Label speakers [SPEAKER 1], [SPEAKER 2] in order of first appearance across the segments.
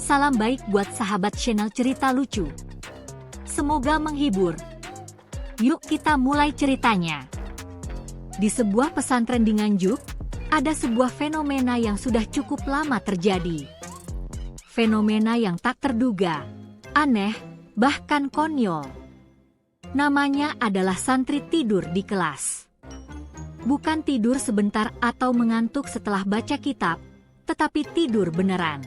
[SPEAKER 1] Salam baik buat sahabat channel cerita lucu. Semoga menghibur. Yuk kita mulai ceritanya. Di sebuah pesantren di Nganjuk, ada sebuah fenomena yang sudah cukup lama terjadi. Fenomena yang tak terduga, aneh, bahkan konyol. Namanya adalah santri tidur di kelas. Bukan tidur sebentar atau mengantuk setelah baca kitab, tetapi tidur beneran.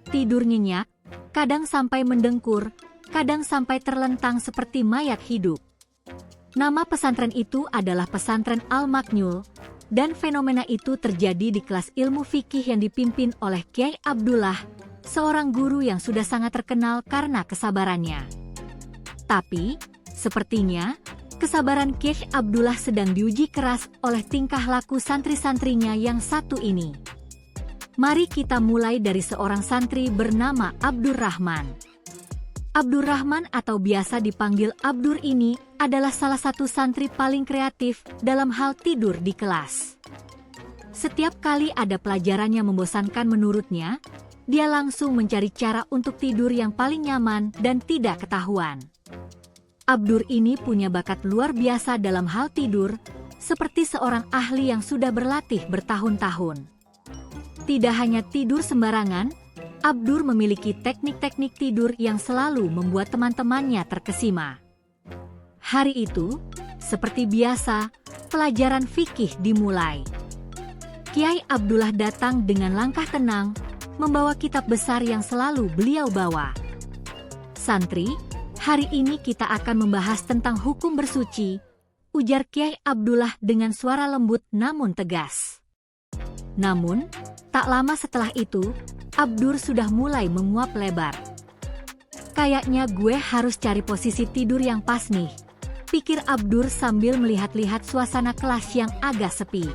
[SPEAKER 1] Tidur nyenyak, kadang sampai mendengkur, kadang sampai terlentang seperti mayat hidup. Nama pesantren itu adalah Pesantren Al-Maknyul, dan fenomena itu terjadi di kelas ilmu fikih yang dipimpin oleh Kyai Abdullah, seorang guru yang sudah sangat terkenal karena kesabarannya. Tapi, sepertinya, kesabaran Kyai Abdullah sedang diuji keras oleh tingkah laku santri-santrinya yang satu ini. Mari kita mulai dari seorang santri bernama Abdurrahman. Abdurrahman atau biasa dipanggil Abdur ini adalah salah satu santri paling kreatif dalam hal tidur di kelas. Setiap kali ada pelajaran yang membosankan menurutnya, dia langsung mencari cara untuk tidur yang paling nyaman dan tidak ketahuan. Abdur ini punya bakat luar biasa dalam hal tidur, seperti seorang ahli yang sudah berlatih bertahun-tahun. Tidak hanya tidur sembarangan, Abdur memiliki teknik-teknik tidur yang selalu membuat teman-temannya terkesima. Hari itu, seperti biasa, pelajaran fikih dimulai. Kyai Abdullah datang dengan langkah tenang, membawa kitab besar yang selalu beliau bawa. "Santri, hari ini kita akan membahas tentang hukum bersuci," ujar Kyai Abdullah dengan suara lembut namun tegas. Namun, tak lama setelah itu, Abdur sudah mulai menguap lebar. "Kayaknya gue harus cari posisi tidur yang pas nih," pikir Abdur sambil melihat-lihat suasana kelas yang agak sepi.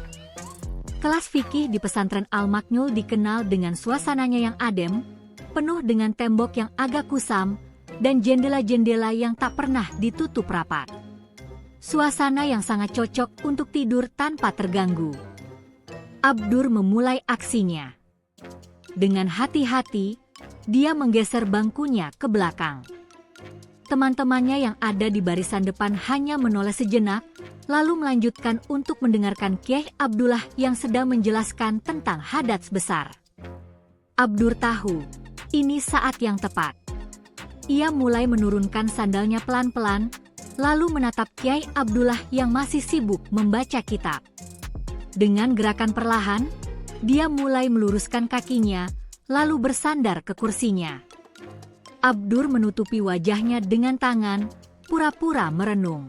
[SPEAKER 1] Kelas fikih di pesantren Al-Maknyul dikenal dengan suasananya yang adem, penuh dengan tembok yang agak kusam, dan jendela-jendela yang tak pernah ditutup rapat. Suasana yang sangat cocok untuk tidur tanpa terganggu. Abdur memulai aksinya. Dengan hati-hati, dia menggeser bangkunya ke belakang. Teman-temannya yang ada di barisan depan hanya menoleh sejenak, lalu melanjutkan untuk mendengarkan Kyai Abdullah yang sedang menjelaskan tentang hadats besar. Abdur tahu, ini saat yang tepat. Ia mulai menurunkan sandalnya pelan-pelan, lalu menatap Kyai Abdullah yang masih sibuk membaca kitab. Dengan gerakan perlahan, dia mulai meluruskan kakinya, lalu bersandar ke kursinya. Abdur menutupi wajahnya dengan tangan, pura-pura merenung.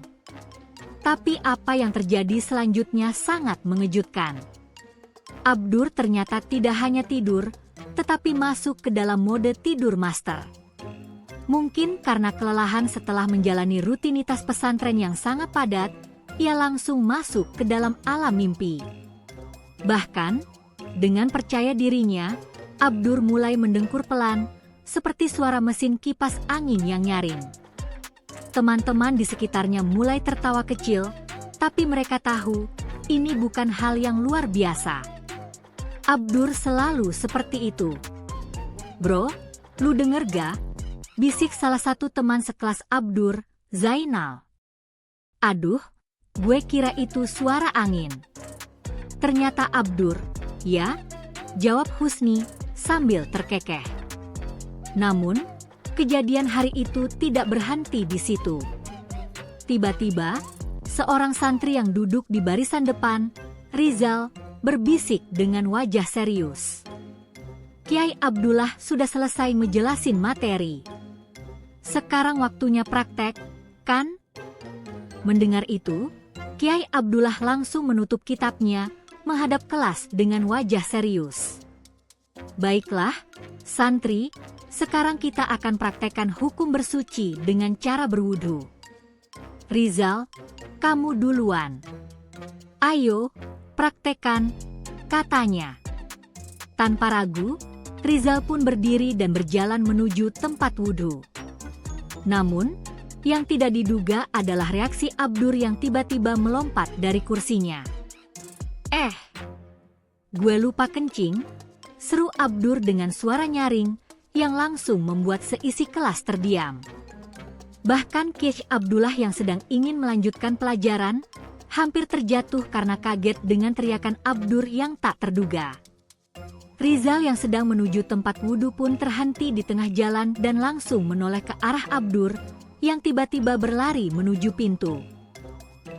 [SPEAKER 1] Tapi apa yang terjadi selanjutnya sangat mengejutkan. Abdur ternyata tidak hanya tidur, tetapi masuk ke dalam mode tidur master. Mungkin karena kelelahan setelah menjalani rutinitas pesantren yang sangat padat, ia langsung masuk ke dalam alam mimpi. Bahkan, dengan percaya dirinya, Abdur mulai mendengkur pelan, seperti suara mesin kipas angin yang nyaring. Teman-teman di sekitarnya mulai tertawa kecil, tapi mereka tahu, ini bukan hal yang luar biasa. Abdur selalu seperti itu. "Bro, lu denger gak?" bisik salah satu teman sekelas Abdur, Zainal. "Aduh, gue kira itu suara angin." Ternyata Abdur, "Ya," jawab Husni sambil terkekeh. Namun, kejadian hari itu tidak berhenti di situ. Tiba-tiba, seorang santri yang duduk di barisan depan, Rizal, berbisik dengan wajah serius. Kyai Abdullah sudah selesai menjelasin materi. "Sekarang waktunya praktek, kan?" Mendengar itu, Kyai Abdullah langsung menutup kitabnya, menghadap kelas dengan wajah serius. "Baiklah, santri, sekarang kita akan praktekkan hukum bersuci dengan cara berwudu. Rizal, kamu duluan. Ayo, praktekkan," katanya. Tanpa ragu, Rizal pun berdiri dan berjalan menuju tempat wudu. Namun, yang tidak diduga adalah reaksi Abdur yang tiba-tiba melompat dari kursinya. Gue lupa kencing," seru Abdur dengan suara nyaring yang langsung membuat seisi kelas terdiam. Bahkan Kiai Abdullah yang sedang ingin melanjutkan pelajaran, hampir terjatuh karena kaget dengan teriakan Abdur yang tak terduga. Rizal yang sedang menuju tempat wudhu pun terhenti di tengah jalan dan langsung menoleh ke arah Abdur yang tiba-tiba berlari menuju pintu.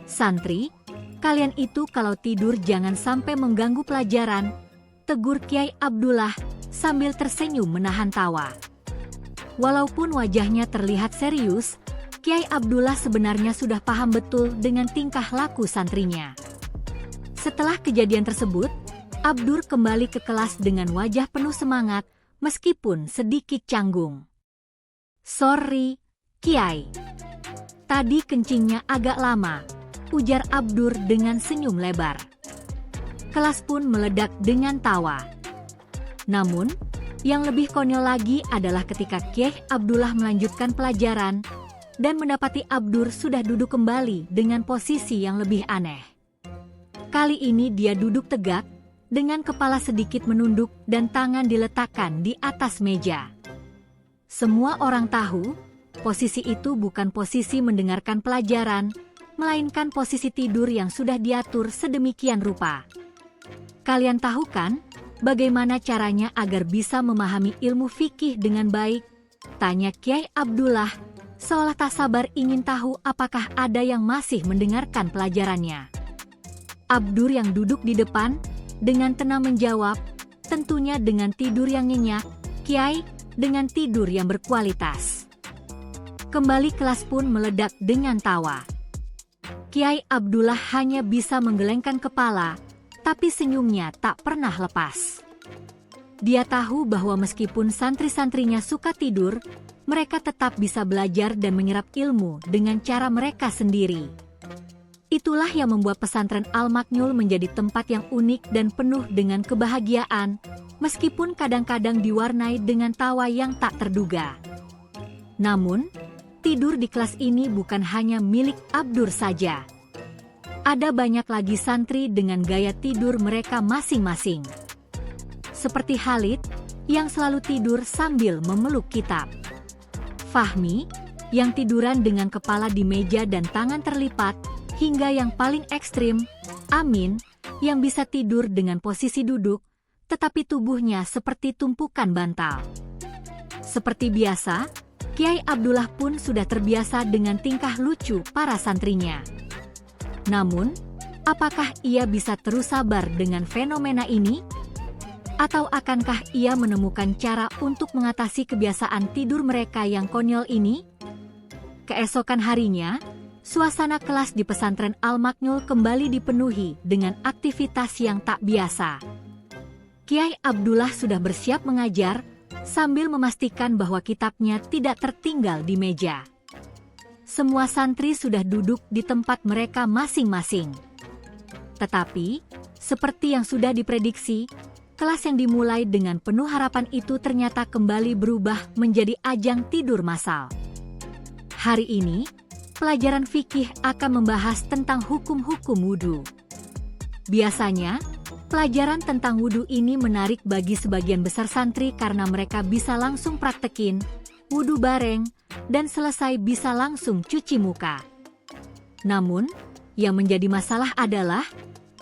[SPEAKER 1] "Santri, kalian itu kalau tidur jangan sampai mengganggu pelajaran," tegur Kiai Abdullah sambil tersenyum menahan tawa. Walaupun wajahnya terlihat serius, Kiai Abdullah sebenarnya sudah paham betul dengan tingkah laku santrinya. Setelah kejadian tersebut, Abdur kembali ke kelas dengan wajah penuh semangat meskipun sedikit canggung. "Sorry, Kiai. Tadi kencingnya agak lama," ujar Abdur dengan senyum lebar. Kelas pun meledak dengan tawa. Namun, yang lebih konyol lagi adalah ketika Kiai Abdullah melanjutkan pelajaran dan mendapati Abdur sudah duduk kembali dengan posisi yang lebih aneh. Kali ini dia duduk tegak, dengan kepala sedikit menunduk dan tangan diletakkan di atas meja. Semua orang tahu, posisi itu bukan posisi mendengarkan pelajaran, melainkan posisi tidur yang sudah diatur sedemikian rupa. Kalian tahu kan, bagaimana caranya agar bisa memahami ilmu fikih dengan baik? Tanya Kiai Abdullah, seolah tak sabar ingin tahu apakah ada yang masih mendengarkan pelajarannya. Abdur yang duduk di depan, dengan tenang menjawab, tentunya dengan tidur yang nyenyak, Kiai, dengan tidur yang berkualitas. Kembali kelas pun meledak dengan tawa. Kiai Abdullah hanya bisa menggelengkan kepala, tapi senyumnya tak pernah lepas. Dia tahu bahwa meskipun santri-santrinya suka tidur, mereka tetap bisa belajar dan menyerap ilmu dengan cara mereka sendiri. Itulah yang membuat pesantren Al-Maknyul menjadi tempat yang unik dan penuh dengan kebahagiaan, meskipun kadang-kadang diwarnai dengan tawa yang tak terduga. Namun, tidur di kelas ini bukan hanya milik Abdur saja. Ada banyak lagi santri dengan gaya tidur mereka masing-masing. Seperti Khalid, yang selalu tidur sambil memeluk kitab. Fahmi, yang tiduran dengan kepala di meja dan tangan terlipat, hingga yang paling ekstrim, Amin, yang bisa tidur dengan posisi duduk, tetapi tubuhnya seperti tumpukan bantal. Seperti biasa, Kiai Abdullah pun sudah terbiasa dengan tingkah lucu para santrinya. Namun, apakah ia bisa terus sabar dengan fenomena ini? Atau akankah ia menemukan cara untuk mengatasi kebiasaan tidur mereka yang konyol ini? Keesokan harinya, suasana kelas di pesantren Al-Maknyul kembali dipenuhi dengan aktivitas yang tak biasa. Kiai Abdullah sudah bersiap mengajar, sambil memastikan bahwa kitabnya tidak tertinggal di meja. Semua santri sudah duduk di tempat mereka masing-masing. Tetapi, seperti yang sudah diprediksi, kelas yang dimulai dengan penuh harapan itu ternyata kembali berubah menjadi ajang tidur massal. Hari ini, pelajaran fikih akan membahas tentang hukum-hukum wudhu. Biasanya, pelajaran tentang wudhu ini menarik bagi sebagian besar santri karena mereka bisa langsung praktekin wudhu bareng, dan selesai bisa langsung cuci muka. Namun, yang menjadi masalah adalah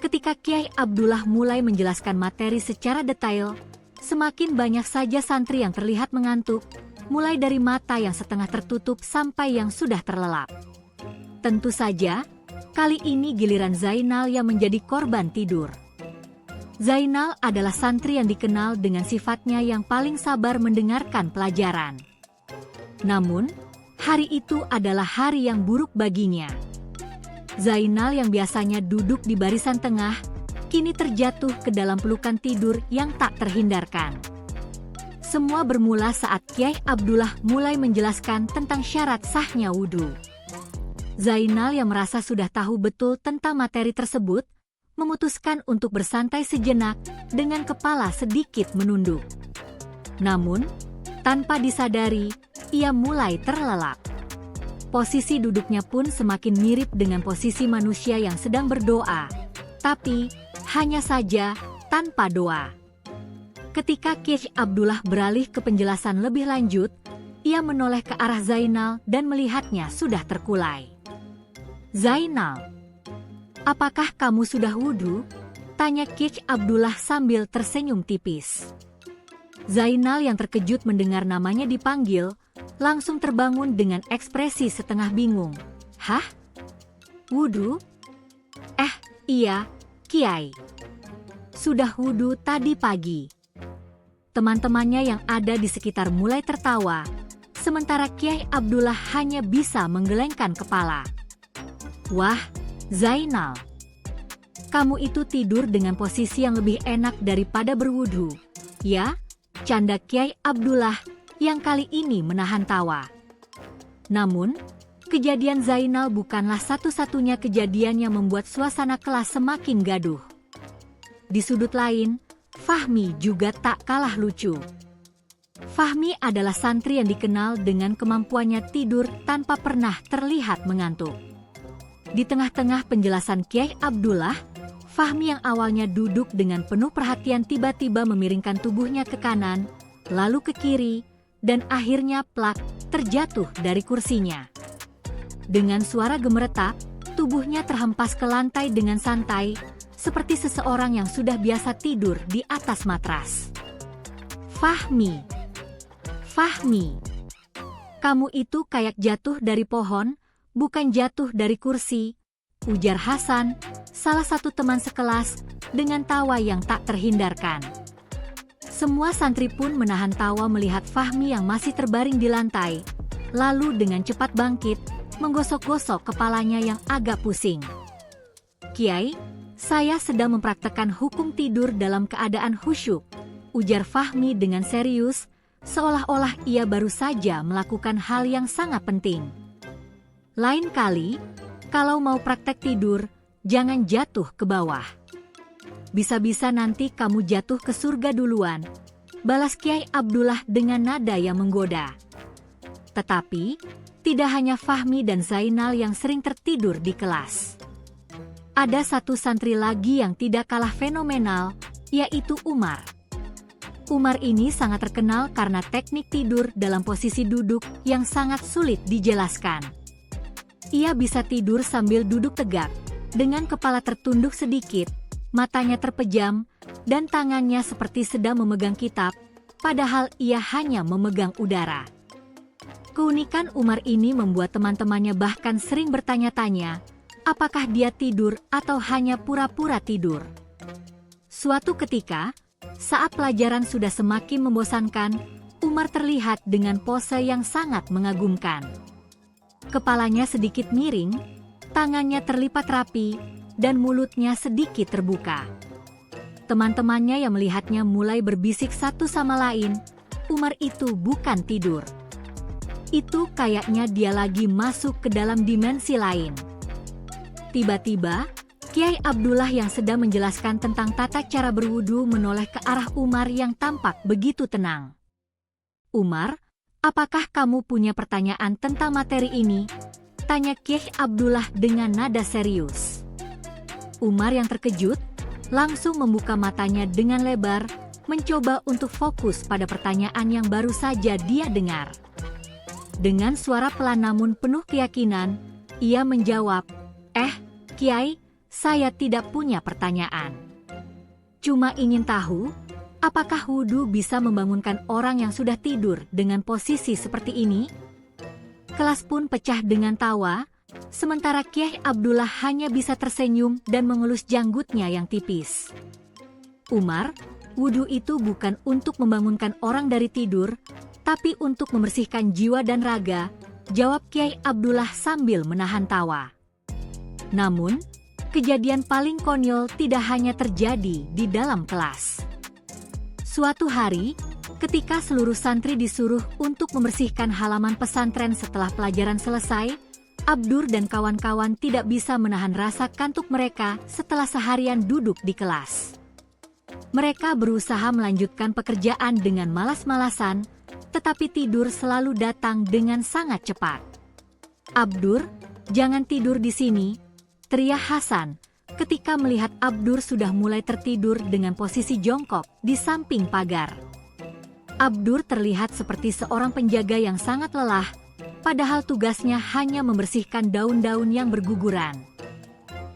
[SPEAKER 1] ketika Kiai Abdullah mulai menjelaskan materi secara detail, semakin banyak saja santri yang terlihat mengantuk, mulai dari mata yang setengah tertutup sampai yang sudah terlelap. Tentu saja, kali ini giliran Zainal yang menjadi korban tidur. Zainal adalah santri yang dikenal dengan sifatnya yang paling sabar mendengarkan pelajaran. Namun, hari itu adalah hari yang buruk baginya. Zainal yang biasanya duduk di barisan tengah, kini terjatuh ke dalam pelukan tidur yang tak terhindarkan. Semua bermula saat Kiai Abdullah mulai menjelaskan tentang syarat sahnya wudhu. Zainal yang merasa sudah tahu betul tentang materi tersebut, memutuskan untuk bersantai sejenak dengan kepala sedikit menunduk. Namun, tanpa disadari, ia mulai terlelap. Posisi duduknya pun semakin mirip dengan posisi manusia yang sedang berdoa, tapi hanya saja tanpa doa. Ketika Kiai Abdullah beralih ke penjelasan lebih lanjut, ia menoleh ke arah Zainal dan melihatnya sudah terkulai. "Zainal, apakah kamu sudah wudhu?" tanya Kiai Abdullah sambil tersenyum tipis. Zainal yang terkejut mendengar namanya dipanggil, langsung terbangun dengan ekspresi setengah bingung. "Hah? Wudhu? Iya, Kiai. Sudah wudhu tadi pagi." Teman-temannya yang ada di sekitar mulai tertawa, sementara Kiai Abdullah hanya bisa menggelengkan kepala. "Wah, Zainal, kamu itu tidur dengan posisi yang lebih enak daripada berwudhu, ya?" canda Kiai Abdullah yang kali ini menahan tawa. Namun, kejadian Zainal bukanlah satu-satunya kejadian yang membuat suasana kelas semakin gaduh. Di sudut lain, Fahmi juga tak kalah lucu. Fahmi adalah santri yang dikenal dengan kemampuannya tidur tanpa pernah terlihat mengantuk. Di tengah-tengah penjelasan Kiai Abdullah, Fahmi yang awalnya duduk dengan penuh perhatian tiba-tiba memiringkan tubuhnya ke kanan, lalu ke kiri, dan akhirnya plak terjatuh dari kursinya. Dengan suara gemeretak, tubuhnya terhempas ke lantai dengan santai, seperti seseorang yang sudah biasa tidur di atas matras. "Fahmi, kamu itu kayak jatuh dari pohon, bukan jatuh dari kursi," ujar Hasan, salah satu teman sekelas, dengan tawa yang tak terhindarkan. Semua santri pun menahan tawa melihat Fahmi yang masih terbaring di lantai, lalu dengan cepat bangkit, menggosok-gosok kepalanya yang agak pusing. "Kiai, saya sedang mempraktekkan hukum tidur dalam keadaan khusyuk," ujar Fahmi dengan serius, seolah-olah ia baru saja melakukan hal yang sangat penting. "Lain kali, kalau mau praktek tidur, jangan jatuh ke bawah. Bisa-bisa nanti kamu jatuh ke surga duluan," balas Kiai Abdullah dengan nada yang menggoda. Tetapi, tidak hanya Fahmi dan Zainal yang sering tertidur di kelas. Ada satu santri lagi yang tidak kalah fenomenal, yaitu Umar. Umar ini sangat terkenal karena teknik tidur dalam posisi duduk yang sangat sulit dijelaskan. Ia bisa tidur sambil duduk tegak, dengan kepala tertunduk sedikit, matanya terpejam, dan tangannya seperti sedang memegang kitab, padahal ia hanya memegang udara. Keunikan Umar ini membuat teman-temannya bahkan sering bertanya-tanya, apakah dia tidur atau hanya pura-pura tidur. Suatu ketika, saat pelajaran sudah semakin membosankan, Umar terlihat dengan pose yang sangat mengagumkan. Kepalanya sedikit miring, tangannya terlipat rapi, dan mulutnya sedikit terbuka. Teman-temannya yang melihatnya mulai berbisik satu sama lain, Umar itu bukan tidur. Itu kayaknya dia lagi masuk ke dalam dimensi lain. Tiba-tiba, Kiai Abdullah yang sedang menjelaskan tentang tata cara berwudu menoleh ke arah Umar yang tampak begitu tenang. "Umar, apakah kamu punya pertanyaan tentang materi ini?" tanya Kiai Abdullah dengan nada serius. Umar yang terkejut, langsung membuka matanya dengan lebar, mencoba untuk fokus pada pertanyaan yang baru saja dia dengar. Dengan suara pelan namun penuh keyakinan, ia menjawab, Kiai, saya tidak punya pertanyaan. Cuma ingin tahu, apakah wudhu bisa membangunkan orang yang sudah tidur dengan posisi seperti ini?" Kelas pun pecah dengan tawa, sementara Kiai Abdullah hanya bisa tersenyum dan mengelus janggutnya yang tipis. "Umar, wudhu itu bukan untuk membangunkan orang dari tidur, tapi untuk membersihkan jiwa dan raga," jawab Kiai Abdullah sambil menahan tawa. Namun, kejadian paling konyol tidak hanya terjadi di dalam kelas. Suatu hari, ketika seluruh santri disuruh untuk membersihkan halaman pesantren setelah pelajaran selesai, Abdur dan kawan-kawan tidak bisa menahan rasa kantuk mereka setelah seharian duduk di kelas. Mereka berusaha melanjutkan pekerjaan dengan malas-malasan, tetapi tidur selalu datang dengan sangat cepat. "Abdur, jangan tidur di sini," teriak Hasan, ketika melihat Abdur sudah mulai tertidur dengan posisi jongkok di samping pagar. Abdur terlihat seperti seorang penjaga yang sangat lelah, padahal tugasnya hanya membersihkan daun-daun yang berguguran.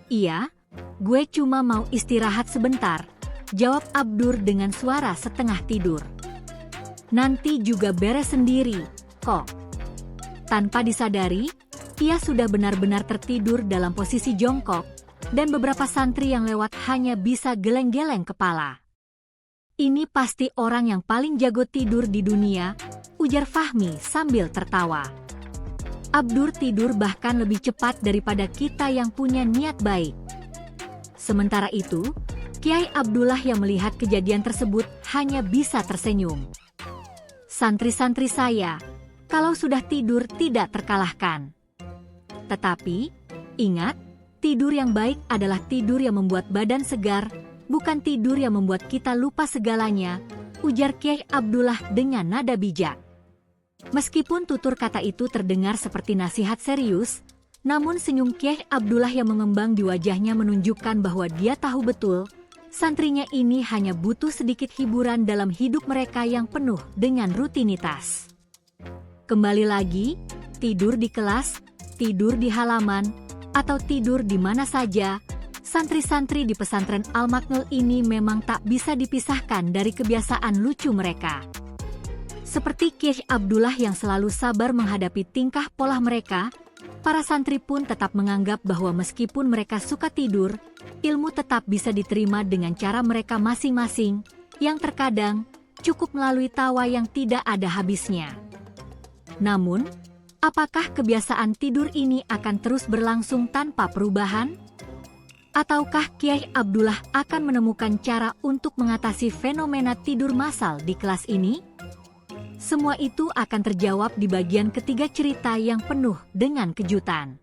[SPEAKER 1] "Iya, gue cuma mau istirahat sebentar," jawab Abdur dengan suara setengah tidur. "Nanti juga beres sendiri, kok." Tanpa disadari, ia sudah benar-benar tertidur dalam posisi jongkok, dan beberapa santri yang lewat hanya bisa geleng-geleng kepala. "Ini pasti orang yang paling jago tidur di dunia," ujar Fahmi sambil tertawa. "Abdur tidur bahkan lebih cepat daripada kita yang punya niat baik." Sementara itu, Kiai Abdullah yang melihat kejadian tersebut hanya bisa tersenyum. "Santri-santri saya, kalau sudah tidur tidak terkalahkan. Tetapi, ingat, tidur yang baik adalah tidur yang membuat badan segar, bukan tidur yang membuat kita lupa segalanya," ujar Kiai Abdullah dengan nada bijak. Meskipun tutur kata itu terdengar seperti nasihat serius, namun senyum Kiai Abdullah yang mengembang di wajahnya menunjukkan bahwa dia tahu betul, santrinya ini hanya butuh sedikit hiburan dalam hidup mereka yang penuh dengan rutinitas. Kembali lagi, tidur di kelas, tidur di halaman, atau tidur di mana saja, santri-santri di pesantren Al-Maknul ini memang tak bisa dipisahkan dari kebiasaan lucu mereka. Seperti Kiai Abdullah yang selalu sabar menghadapi tingkah pola mereka, para santri pun tetap menganggap bahwa meskipun mereka suka tidur, ilmu tetap bisa diterima dengan cara mereka masing-masing, yang terkadang cukup melalui tawa yang tidak ada habisnya. Namun, apakah kebiasaan tidur ini akan terus berlangsung tanpa perubahan? Ataukah Kiai Abdullah akan menemukan cara untuk mengatasi fenomena tidur massal di kelas ini? Semua itu akan terjawab di bagian ketiga cerita yang penuh dengan kejutan.